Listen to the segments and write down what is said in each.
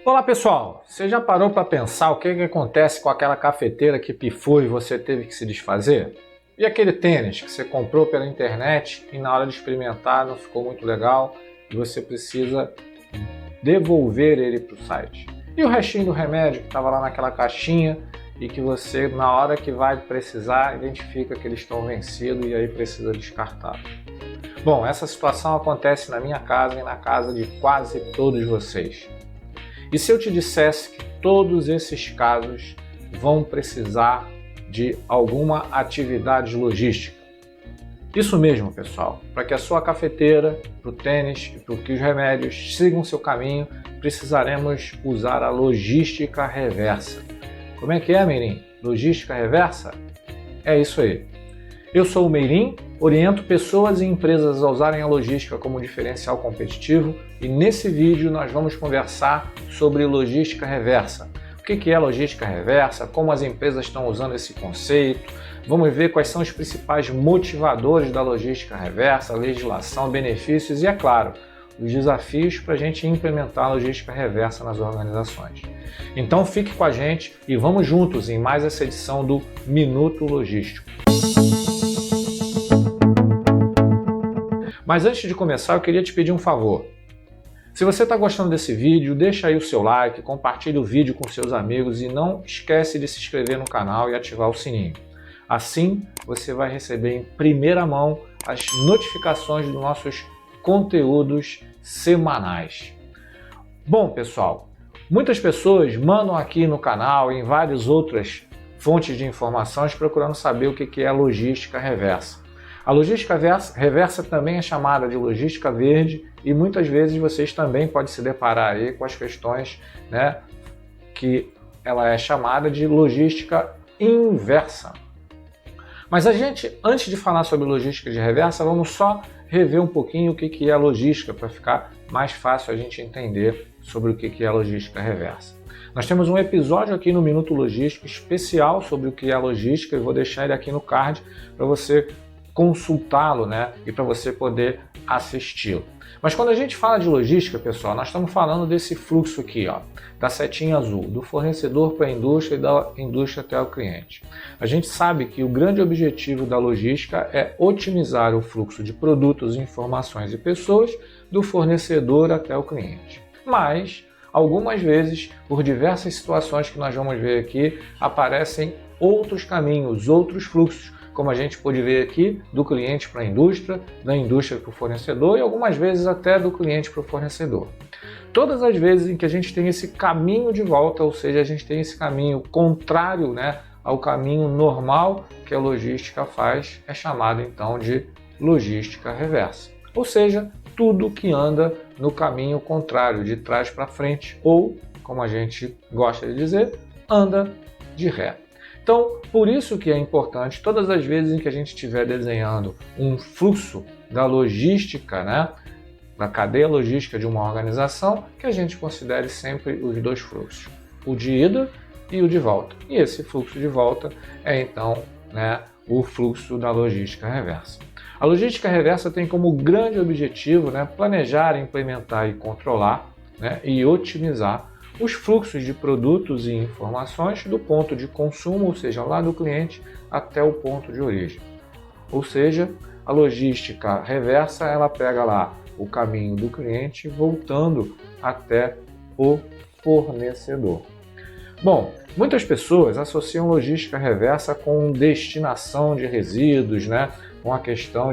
Olá pessoal, você já parou para pensar o que acontece com aquela cafeteira que pifou e você teve que se desfazer? E aquele tênis que você comprou pela internet e na hora de experimentar não ficou muito legal e você precisa devolver ele para o site? E o restinho do remédio que estava lá naquela caixinha e que você, na hora que vai precisar, identifica que eles estão vencidos e aí precisa descartar? Bom, essa situação acontece na minha casa e na casa de quase todos vocês. E se eu te dissesse que todos esses casos vão precisar de alguma atividade logística? Isso mesmo, pessoal. Para que a sua cafeteira, para o tênis e para que os remédios sigam seu caminho, precisaremos usar a logística reversa. Como é que é, Meirim? Logística reversa? É isso aí. Eu sou o Meirim, oriento pessoas e empresas a usarem a logística como diferencial competitivo e nesse vídeo nós vamos conversar sobre logística reversa. O que é logística reversa, como as empresas estão usando esse conceito, vamos ver quais são os principais motivadores da logística reversa, legislação, benefícios e, é claro, os desafios para a gente implementar a logística reversa nas organizações. Então fique com a gente e vamos juntos em mais essa edição do Minuto Logístico. Mas antes de começar, eu queria te pedir um favor. Se você está gostando desse vídeo, deixa aí o seu like, compartilhe o vídeo com seus amigos e não esquece de se inscrever no canal e ativar o sininho. Assim, você vai receber em primeira mão as notificações dos nossos conteúdos semanais. Bom, pessoal, muitas pessoas mandam aqui no canal e em várias outras fontes de informações procurando saber o que é a logística reversa. A logística reversa também é chamada de logística verde e muitas vezes vocês também podem se deparar aí com as questões, que ela é chamada de logística inversa. Mas antes de falar sobre logística de reversa, vamos só rever um pouquinho o que é a logística para ficar mais fácil a gente entender sobre o que é a logística reversa. Nós temos um episódio aqui no Minuto Logístico especial sobre o que é a logística, eu vou deixar ele aqui no card para você consultá-lo, e para você poder assisti-lo. Mas quando a gente fala de logística, pessoal, nós estamos falando desse fluxo aqui, da setinha azul, do fornecedor para a indústria e da indústria até o cliente. A gente sabe que o grande objetivo da logística é otimizar o fluxo de produtos, informações e pessoas do fornecedor até o cliente. Mas, algumas vezes, por diversas situações que nós vamos ver aqui, aparecem outros caminhos, outros fluxos, como a gente pode ver aqui, do cliente para a indústria, da indústria para o fornecedor e algumas vezes até do cliente para o fornecedor. Todas as vezes em que a gente tem esse caminho de volta, ou seja, a gente tem esse caminho contrário, ao caminho normal que a logística faz, é chamado então de logística reversa. Ou seja, tudo que anda no caminho contrário, de trás para frente, ou, como a gente gosta de dizer, anda de ré. Então, por isso que é importante, todas as vezes em que a gente estiver desenhando um fluxo da logística, da cadeia logística de uma organização, que a gente considere sempre os dois fluxos, o de ida e o de volta. E esse fluxo de volta é então o fluxo da logística reversa. A logística reversa tem como grande objetivo planejar, implementar e controlar e otimizar os fluxos de produtos e informações do ponto de consumo, ou seja, lá do cliente, até o ponto de origem. Ou seja, a logística reversa, ela pega lá o caminho do cliente voltando até o fornecedor. Bom, muitas pessoas associam logística reversa com destinação de resíduos, com a questão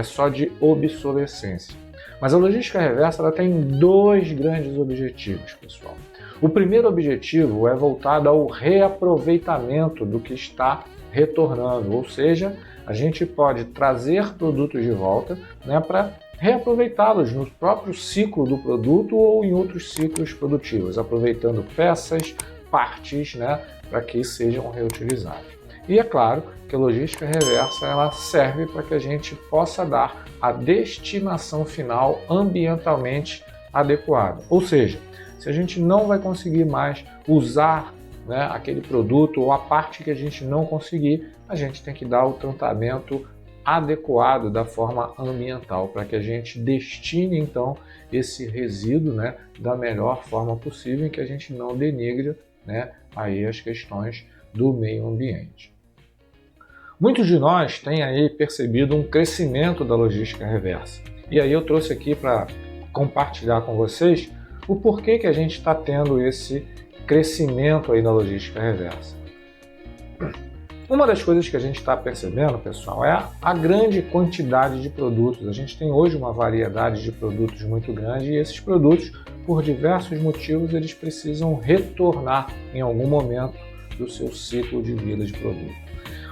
só de obsolescência. Mas a logística reversa ela tem dois grandes objetivos, pessoal. O primeiro objetivo é voltado ao reaproveitamento do que está retornando, ou seja, a gente pode trazer produtos de volta para reaproveitá-los no próprio ciclo do produto ou em outros ciclos produtivos, aproveitando peças, partes, para que sejam reutilizados. E é claro que a logística reversa ela serve para que a gente possa dar a destinação final ambientalmente adequada. Ou seja, se a gente não vai conseguir mais usar aquele produto ou a parte que a gente não conseguir, a gente tem que dar o tratamento adequado da forma ambiental, para que a gente destine então esse resíduo, né, da melhor forma possível, em que a gente não denigre, né, aí as questões do meio ambiente. Muitos de nós têm aí percebido um crescimento da logística reversa. E aí eu trouxe aqui para compartilhar com vocês o porquê que a gente está tendo esse crescimento aí da logística reversa. Uma das coisas que a gente está percebendo, pessoal, é a grande quantidade de produtos. A gente tem hoje uma variedade de produtos muito grande e esses produtos, por diversos motivos, eles precisam retornar em algum momento do seu ciclo de vida de produto.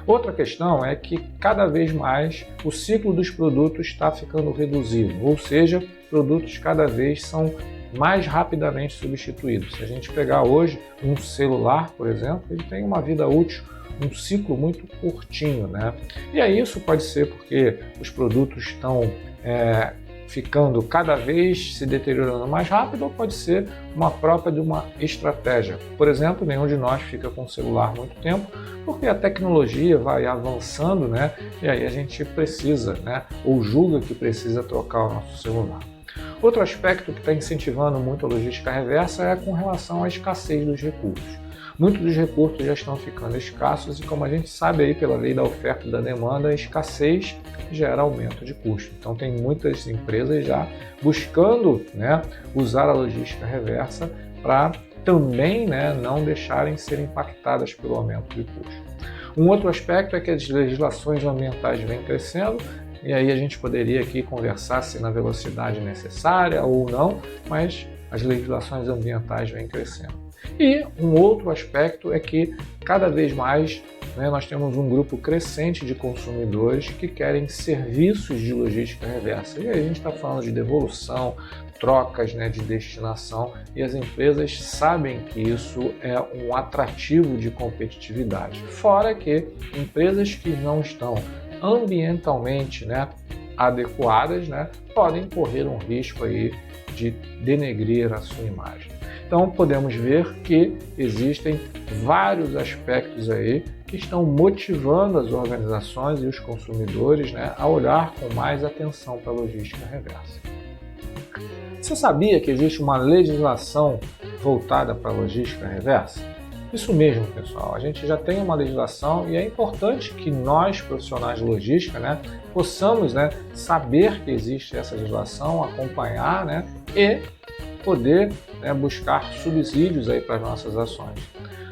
Outra questão é que cada vez mais o ciclo dos produtos está ficando reduzido, ou seja, produtos cada vez são mais rapidamente substituídos. Se a gente pegar hoje um celular, por exemplo, ele tem uma vida útil, um ciclo muito curtinho, né? E aí isso pode ser porque os produtos estão ficando cada vez se deteriorando mais rápido, ou pode ser uma própria de uma estratégia. Por exemplo, nenhum de nós fica com o celular muito tempo, porque a tecnologia vai avançando, né? E aí a gente precisa, né? Ou julga que precisa trocar o nosso celular. Outro aspecto que está incentivando muito a logística reversa é com relação à escassez dos recursos. Muitos dos recursos já estão ficando escassos e, como a gente sabe aí pela lei da oferta e da demanda, a escassez gera aumento de custo. Então tem muitas empresas já buscando, né, usar a logística reversa para também, né, não deixarem ser impactadas pelo aumento de custo. Um outro aspecto é que as legislações ambientais vêm crescendo, e aí a gente poderia aqui conversar se na velocidade necessária ou não, mas as legislações ambientais vêm crescendo. E um outro aspecto é que cada vez mais, né, nós temos um grupo crescente de consumidores que querem serviços de logística reversa. E aí a gente está falando de devolução, trocas, né, de destinação, e as empresas sabem que isso é um atrativo de competitividade. Fora que empresas que não estão ambientalmente, né, adequadas, né, podem correr um risco aí de denegrir a sua imagem. Então podemos ver que existem vários aspectos aí que estão motivando as organizações e os consumidores, né, a olhar com mais atenção para a logística reversa. Você sabia que existe uma legislação voltada para a logística reversa? Isso mesmo, pessoal. A gente já tem uma legislação e é importante que nós, profissionais de logística, né, possamos, né, saber que existe essa legislação, acompanhar, né, e poder, né, buscar subsídios aí para as nossas ações.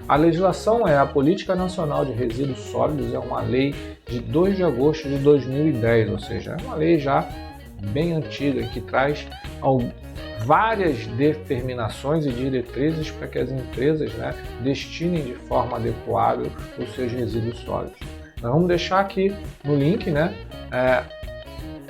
A legislação é a Política Nacional de Resíduos Sólidos, é uma lei de 2 de agosto de 2010, ou seja, é uma lei já bem antiga que traz várias determinações e diretrizes para que as empresas, né, destinem de forma adequada os seus resíduos sólidos. Nós vamos deixar aqui no link, né,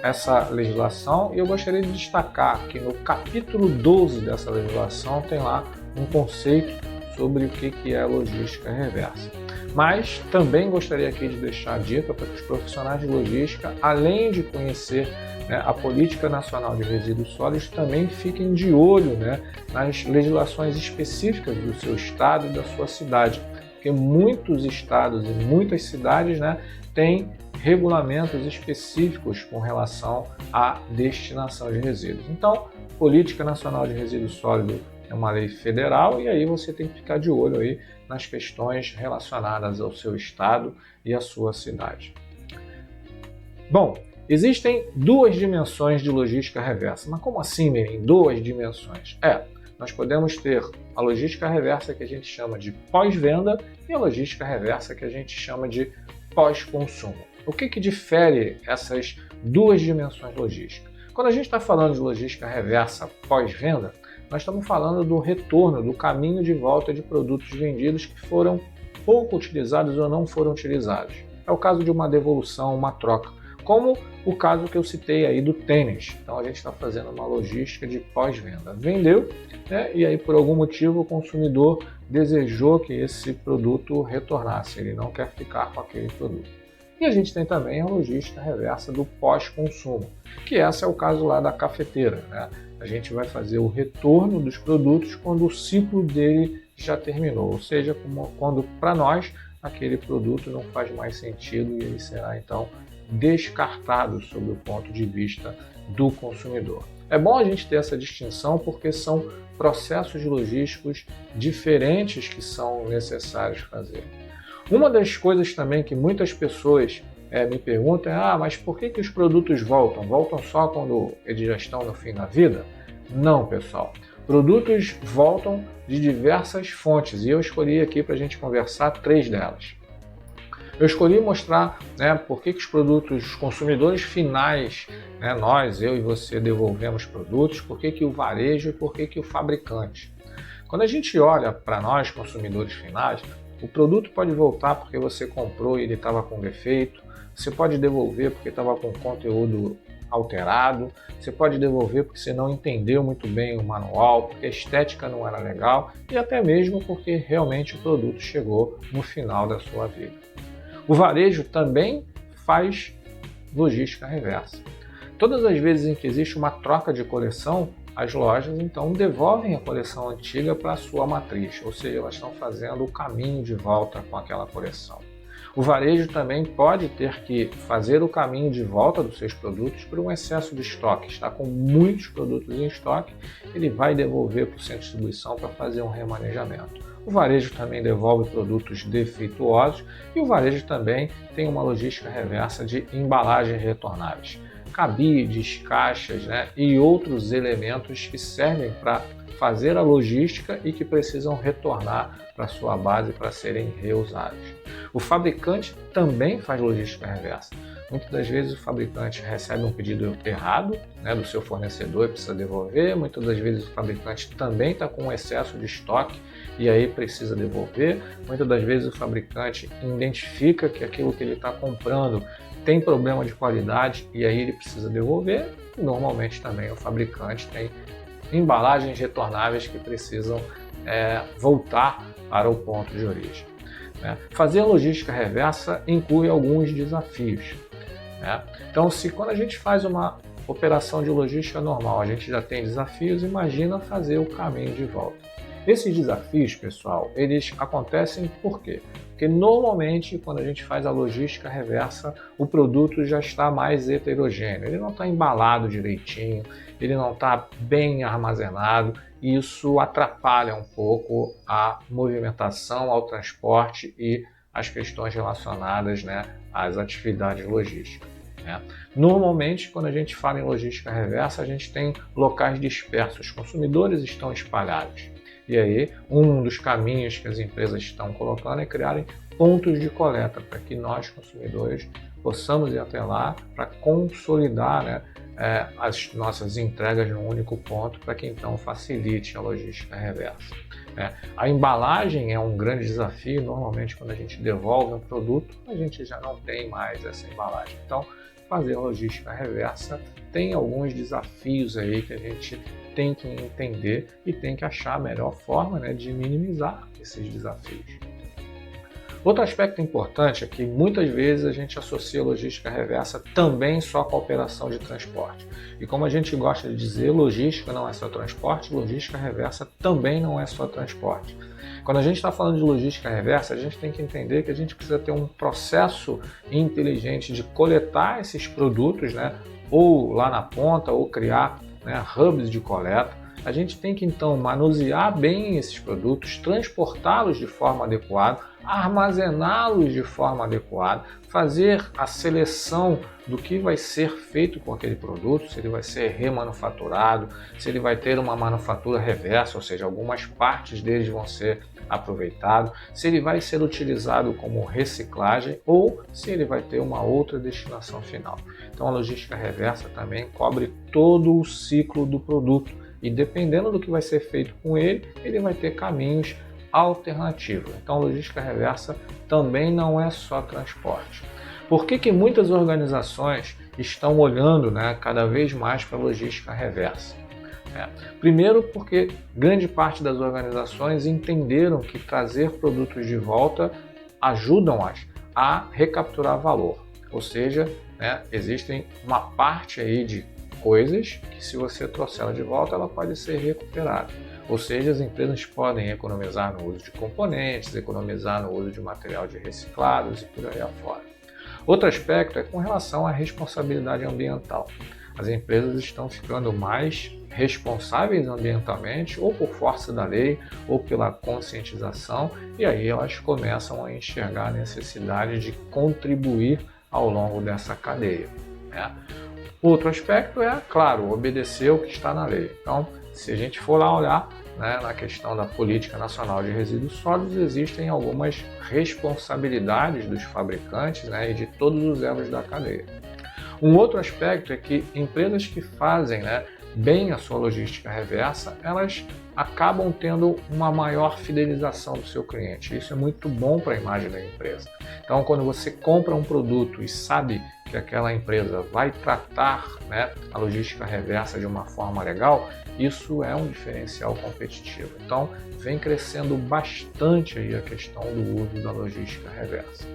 essa legislação, e eu gostaria de destacar que no capítulo 12 dessa legislação tem lá um conceito sobre o que é logística reversa. Mas também gostaria aqui de deixar a dica para que os profissionais de logística, além de conhecer, né, a Política Nacional de Resíduos Sólidos, também fiquem de olho, né, nas legislações específicas do seu estado e da sua cidade, porque muitos estados e muitas cidades, né, têm regulamentos específicos com relação à destinação de resíduos. Então, Política Nacional de Resíduos Sólidos é uma lei federal e aí você tem que ficar de olho aí nas questões relacionadas ao seu estado e à sua cidade. Bom, existem duas dimensões de logística reversa. Mas como assim, Mirim? Duas dimensões? Nós podemos ter a logística reversa que a gente chama de pós-venda e a logística reversa que a gente chama de pós-consumo. O que difere essas duas dimensões logísticas? Quando a gente está falando de logística reversa pós-venda, nós estamos falando do retorno, do caminho de volta de produtos vendidos que foram pouco utilizados ou não foram utilizados. É o caso de uma devolução, uma troca, como o caso que eu citei aí do tênis. Então a gente está fazendo uma logística de pós-venda. Vendeu, né, e aí por algum motivo o consumidor desejou que esse produto retornasse, ele não quer ficar com aquele produto. E a gente tem também a logística reversa do pós-consumo, que esse é o caso lá da cafeteira, né? A gente vai fazer o retorno dos produtos quando o ciclo dele já terminou, ou seja, quando para nós aquele produto não faz mais sentido e ele será então descartado sob o ponto de vista do consumidor. É bom a gente ter essa distinção porque são processos logísticos diferentes que são necessários fazer. Uma das coisas também que muitas pessoas me perguntam é: mas por que os produtos voltam? Voltam só quando eles já estão no fim da vida? Não, pessoal. Produtos voltam de diversas fontes e eu escolhi aqui para a gente conversar 3 delas. Eu escolhi mostrar por que os produtos, os consumidores finais, nós, eu e você, devolvemos produtos, por que o varejo e por que o fabricante. Quando a gente olha para nós, consumidores finais, o produto pode voltar porque você comprou e ele estava com defeito, você pode devolver porque estava com conteúdo alterado, você pode devolver porque você não entendeu muito bem o manual, porque a estética não era legal e até mesmo porque realmente o produto chegou no final da sua vida. O varejo também faz logística reversa. Todas as vezes em que existe uma troca de coleção, as lojas então devolvem a coleção antiga para a sua matriz, ou seja, elas estão fazendo o caminho de volta com aquela coleção. O varejo também pode ter que fazer o caminho de volta dos seus produtos por um excesso de estoque. Está com muitos produtos em estoque, ele vai devolver para o centro de distribuição para fazer um remanejamento. O varejo também devolve produtos defeituosos e o varejo também tem uma logística reversa de embalagens retornáveis. Cabides, caixas e outros elementos que servem para fazer a logística e que precisam retornar para sua base para serem reusados. O fabricante também faz logística reversa. Muitas das vezes o fabricante recebe um pedido errado do seu fornecedor e precisa devolver. Muitas das vezes o fabricante também está com um excesso de estoque e aí precisa devolver. Muitas das vezes o fabricante identifica que aquilo que ele está comprando tem problema de qualidade e aí ele precisa devolver. Normalmente também o fabricante tem embalagens retornáveis que precisam voltar para o ponto de origem. Fazer logística reversa inclui alguns desafios. Então, quando a gente faz uma operação de logística normal, a gente já tem desafios, imagina fazer o caminho de volta. Esses desafios, pessoal, eles acontecem por quê? Porque normalmente, quando a gente faz a logística reversa, o produto já está mais heterogêneo, ele não está embalado direitinho, ele não está bem armazenado, e isso atrapalha um pouco a movimentação, ao transporte e as questões relacionadas às atividades logísticas. Normalmente, quando a gente fala em logística reversa, a gente tem locais dispersos, os consumidores estão espalhados. E aí, um dos caminhos que as empresas estão colocando é criarem pontos de coleta para que nós, consumidores, possamos ir até lá para consolidar as nossas entregas num único ponto para que então facilite a logística reversa. A embalagem é um grande desafio. Normalmente, quando a gente devolve um produto, a gente já não tem mais essa embalagem. Então, fazer logística reversa tem alguns desafios aí que a gente tem que entender e tem que achar a melhor forma de minimizar esses desafios. Outro aspecto importante é que muitas vezes a gente associa logística reversa também só com a operação de transporte. E como a gente gosta de dizer, logística não é só transporte, logística reversa também não é só transporte. Quando a gente está falando de logística reversa, a gente tem que entender que a gente precisa ter um processo inteligente de coletar esses produtos, ou lá na ponta, ou criar hubs de coleta. A gente tem que então manusear bem esses produtos, transportá-los de forma adequada, armazená-los de forma adequada, fazer a seleção do que vai ser feito com aquele produto, se ele vai ser remanufaturado, se ele vai ter uma manufatura reversa, ou seja, algumas partes deles vão ser aproveitadas, se ele vai ser utilizado como reciclagem ou se ele vai ter uma outra destinação final. Então a logística reversa também cobre todo o ciclo do produto e dependendo do que vai ser feito com ele, ele vai ter caminhos alternativos. Então a logística reversa também não é só transporte. Por que muitas organizações estão olhando cada vez mais para a logística reversa? Primeiro porque grande parte das organizações entenderam que trazer produtos de volta ajudam-as a recapturar valor. Ou seja, existem uma parte aí de coisas que se você trouxer ela de volta, ela pode ser recuperada. Ou seja, as empresas podem economizar no uso de componentes, economizar no uso de material de reciclados e por aí afora. Outro aspecto é com relação à responsabilidade ambiental. As empresas estão ficando mais responsáveis ambientalmente, ou por força da lei, ou pela conscientização, e aí elas começam a enxergar a necessidade de contribuir ao longo dessa cadeia, né? Outro aspecto é, claro, obedecer o que está na lei. Então, se a gente for lá olhar, né, na questão da Política Nacional de Resíduos Sólidos, existem algumas responsabilidades dos fabricantes, né, e de todos os elos da cadeia. Um outro aspecto é que empresas que fazem, né, bem a sua logística reversa, elas acabam tendo uma maior fidelização do seu cliente. Isso é muito bom para a imagem da empresa. Então, quando você compra um produto e sabe que aquela empresa vai tratar, né, a logística reversa de uma forma legal, isso é um diferencial competitivo. Então, vem crescendo bastante aí a questão do uso da logística reversa.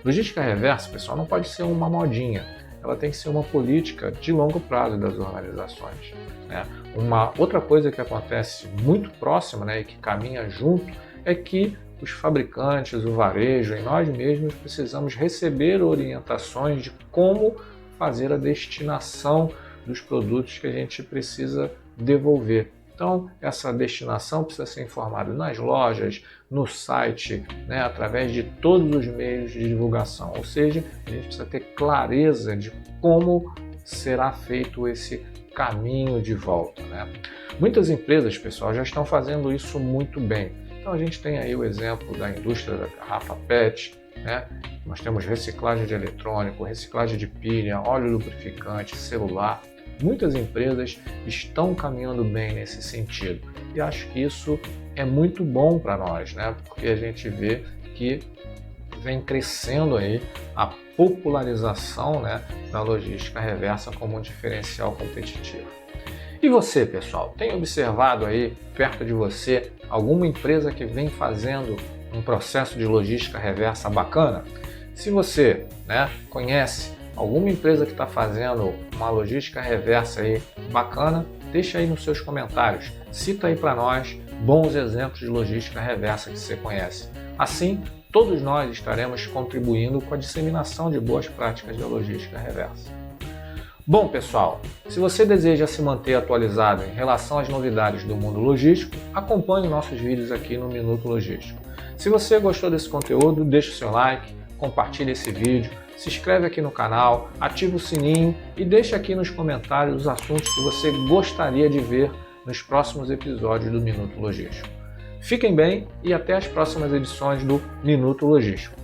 Logística reversa, pessoal, não pode ser uma modinha. Ela tem que ser uma política de longo prazo das organizações, né? Uma outra coisa que acontece muito próxima, né, e que caminha junto é que os fabricantes, o varejo e nós mesmos precisamos receber orientações de como fazer a destinação dos produtos que a gente precisa devolver. Então, essa destinação precisa ser informada nas lojas, no site, né, através de todos os meios de divulgação. Ou seja, a gente precisa ter clareza de como será feito esse caminho de volta, né? Muitas empresas, pessoal, já estão fazendo isso muito bem. Então, a gente tem aí o exemplo da indústria da garrafa PET, né? Nós temos reciclagem de eletrônico, reciclagem de pilha, óleo lubrificante, celular. Muitas empresas estão caminhando bem nesse sentido e acho que isso é muito bom para nós, né? Porque a gente vê que vem crescendo aí a popularização, né, da logística reversa como um diferencial competitivo. E você, pessoal, tem observado aí perto de você alguma empresa que vem fazendo um processo de logística reversa bacana? Se você, né, conhece alguma empresa que está fazendo uma logística reversa aí bacana, deixa aí nos seus comentários. Cita aí para nós bons exemplos de logística reversa que você conhece. Assim, todos nós estaremos contribuindo com a disseminação de boas práticas de logística reversa. Bom, pessoal, se você deseja se manter atualizado em relação às novidades do mundo logístico, acompanhe nossos vídeos aqui no Minuto Logístico. Se você gostou desse conteúdo, deixe o seu like, compartilhe esse vídeo, se inscreve aqui no canal, ativa o sininho e deixe aqui nos comentários os assuntos que você gostaria de ver nos próximos episódios do Minuto Logístico. Fiquem bem e até as próximas edições do Minuto Logístico.